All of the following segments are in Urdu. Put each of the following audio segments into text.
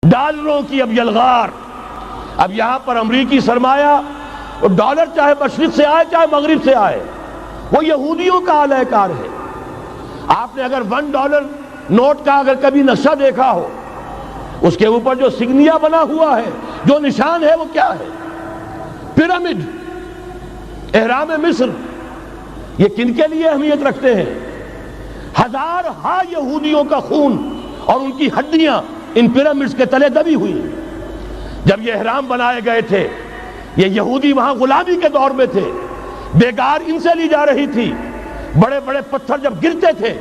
ڈالروں کی اب یلغار. اب یہاں پر امریکی سرمایہ ڈالر چاہے مشرق سے آئے چاہے مغرب سے آئے وہ یہودیوں کا اعلی کار ہے. آپ نے اگر $1 نوٹ کا اگر کبھی نقشہ دیکھا ہو اس کے اوپر جو سگنیا بنا ہوا ہے جو نشان ہے وہ کیا ہے؟ پیرامڈ، احرام مصر. یہ کن کے لیے اہمیت رکھتے ہیں؟ ہزارہا یہودیوں کا خون اور ان کی ہڈیاں ان پیرامڈز کے تلے دبی ہوئی. جب یہ احرام بنائے گئے تھے یہ یہودی وہاں غلامی کے دور میں تھے، بیگار ان سے لی جا رہی تھی. بڑے بڑے پتھر جب گرتے تھے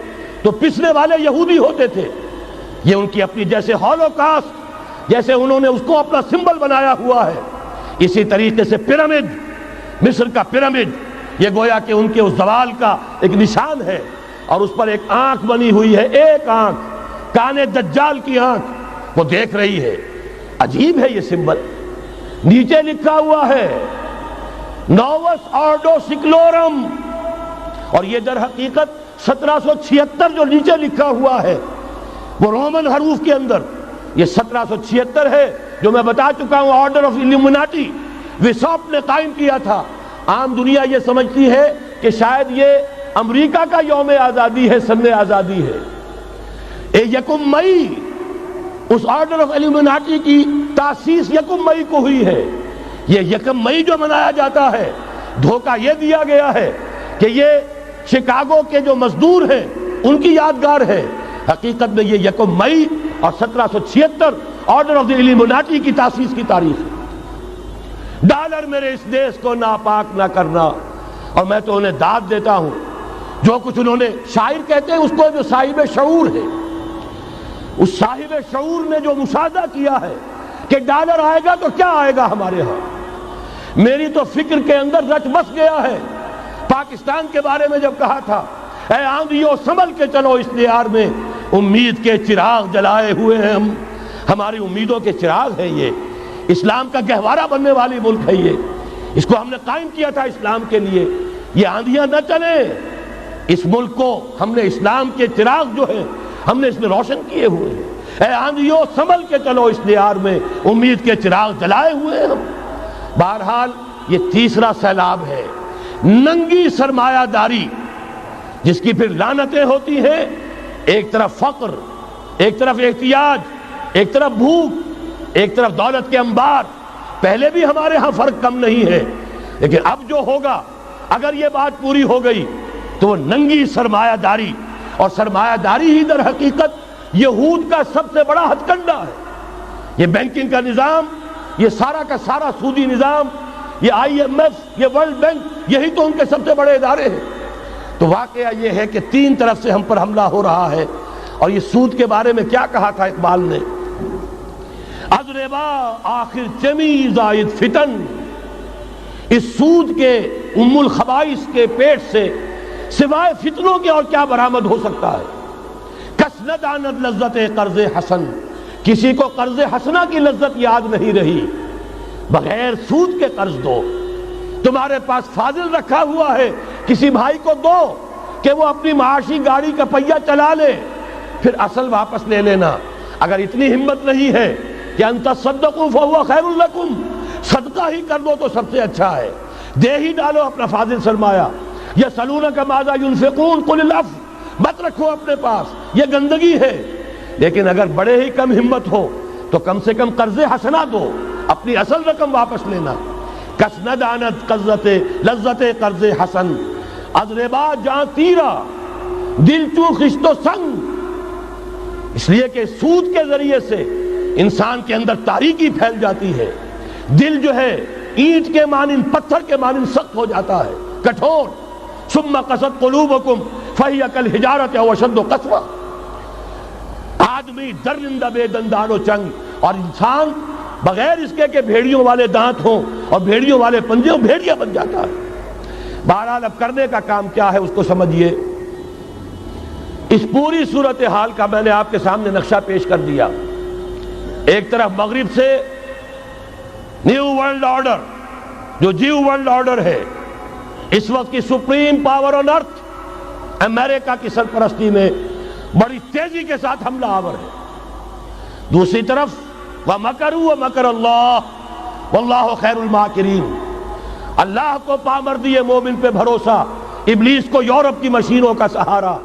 تو پسنے والے یہودی ہوتے تھے. یہ ان کی اپنی جیسے ہولوکاسٹ، جیسے انہوں نے اس کو اپنا سمبل بنایا ہوا ہے، اسی طریقے سے پیرامڈ، مصر کا پیرامڈ یہ گویا کہ ان کے اس زوال کا ایک نشان ہے. اور اس پر ایک آنکھ بنی ہوئی ہے، ایک آنکھ، کان دجال کی آنکھ، وہ دیکھ رہی ہے. عجیب ہے یہ سمبل. نیچے لکھا ہوا ہے نووس آرڈو سکلورم، اور یہ در حقیقت 1776 جو نیچے لکھا ہوا ہے وہ رومن حروف کے اندر یہ 1776 ہے جو میں بتا چکا ہوں آرڈر آف الومناٹی وساپ نے قائم کیا تھا. عام دنیا یہ سمجھتی ہے کہ شاید یہ امریکہ کا یوم آزادی ہے، سن آزادی ہے. 1 مئی اس آرڈر آف الومناٹی کی تاسیس 1 مئی کو ہوئی ہے. یہ 1 مئی جو منایا جاتا ہے دھوکہ یہ دیا گیا ہے کہ یہ شکاگو کے جو مزدور ہیں ان کی یادگار ہے. حقیقت میں یہ 1 مئی اور 1776 آرڈر آف دی الومناٹی کی تاسیس کی تاریخ ہے. ڈالر میرے اس دیش کو ناپاک نہ کرنا. اور میں تو انہیں داد دیتا ہوں جو کچھ انہوں نے، شاعر کہتے ہیں اس کو جو صاحب شعور ہے، اس صاحب شعور نے جو مشاہدہ کیا ہے کہ ڈالر آئے گا تو کیا آئے گا ہمارے ہاں. میری تو فکر کے اندر رچ بس گیا ہے. پاکستان کے بارے میں جب کہا تھا اے آندھیو سنبھل کے چلو اس دیار میں، امید کے چراغ جلائے ہوئے ہیں ہم. ہماری امیدوں کے چراغ ہے یہ. اسلام کا گہوارہ بننے والی ملک ہے یہ. اس کو ہم نے قائم کیا تھا اسلام کے لیے. یہ آندھیاں نہ چلیں. اس ملک کو ہم نے اسلام کے چراغ جو ہے ہم نے اس میں روشن کیے ہوئے ہیں. اے آندھیو سنبھل کے چلو اس دیار میں، امید کے چراغ جلائے ہوئے ہیں ہم. بہرحال یہ تیسرا سیلاب ہے، ننگی سرمایہ داری، جس کی پھر لعنتیں ہوتی ہیں. ایک طرف فقر، ایک طرف احتیاج، ایک طرف بھوک، ایک طرف دولت کے انبار. پہلے بھی ہمارے ہاں فرق کم نہیں ہے، لیکن اب جو ہوگا اگر یہ بات پوری ہو گئی تو وہ ننگی سرمایہ داری. اور سرمایہ داری ہی در حقیقت یہود کا سب سے بڑا ہتھ کنڈا ہے. یہ بینکنگ کا نظام، یہ سارا کا سارا سودی نظام، یہ IMF، یہ ورلڈ بینک، یہی تو ان کے سب سے بڑے ادارے ہیں. تو واقعہ یہ ہے کہ 3 طرف سے ہم پر حملہ ہو رہا ہے. اور یہ سود کے بارے میں کیا کہا تھا اقبال نے؟ از ربا آخر چمی زائد فتن. اس سود کے ام الخبائث کے پیٹ سے سوائے فتنوں کے اور کیا برآمد ہو سکتا ہے؟ کس نہ داند لذت قرض حسن. کسی کو قرض حسنہ کی لذت یاد نہیں رہی. بغیر سود کے قرض دو. تمہارے پاس فاضل رکھا ہوا ہے، کسی بھائی کو دو کہ وہ اپنی معاشی گاڑی کا پہیہ چلا لے، پھر اصل واپس لے لینا. اگر اتنی ہمت نہیں ہے کہ ان تصدقوا فهو خیر لکم، صدقہ ہی کر دو تو سب سے اچھا ہے. دے ہی ڈالو اپنا فاضل سرمایہ. یسألونک ماذا ينفقون قل العفو، مت رکھو اپنے پاس، یہ گندگی ہے. لیکن اگر بڑے ہی کم ہمت ہو تو کم سے کم قرض حسنہ دو، اپنی اصل رقم واپس لینا. کس نہ دانت لذت قرض حسن. از ربا جاں تیرا دل چوں خشت و سنگ. اس لیے کہ سود کے ذریعے سے انسان کے اندر تاریکی پھیل جاتی ہے. دل جو ہے اینٹ کے مانند، پتھر کے مانند سخت ہو جاتا ہے، کٹھور. ثم قست قلوبکم فہی کالحجارۃ او اشد قسوہ. آدمی درندہ بے دندان و چنگ، اور انسان بغیر اس کے کہ بھیڑیوں والے دانت ہوں اور بھیڑیوں والے پنجے ہوں بھیڑیا بن جاتا ہے. بہرحال اب کرنے کا کام کیا ہے اس کو سمجھیے. اس پوری صورتحال کا میں نے آپ کے سامنے نقشہ پیش کر دیا. ایک طرف مغرب سے نیو ورلڈ آرڈر، جو جیو ورلڈ آرڈر ہے، اس وقت کی سپریم پاور آن ارتھ، امریکہ کی سرپرستی میں بڑی تیزی کے ساتھ حملہ آور ہے. دوسری طرف وَمَكَرُوا وَمَكَرَ اللَّهُ وَاللَّهُ خَيْرُ الْمَاكِرِينَ۔ اللہ کو پامردی مومن پہ بھروسہ، ابلیس کو یورپ کی مشینوں کا سہارا۔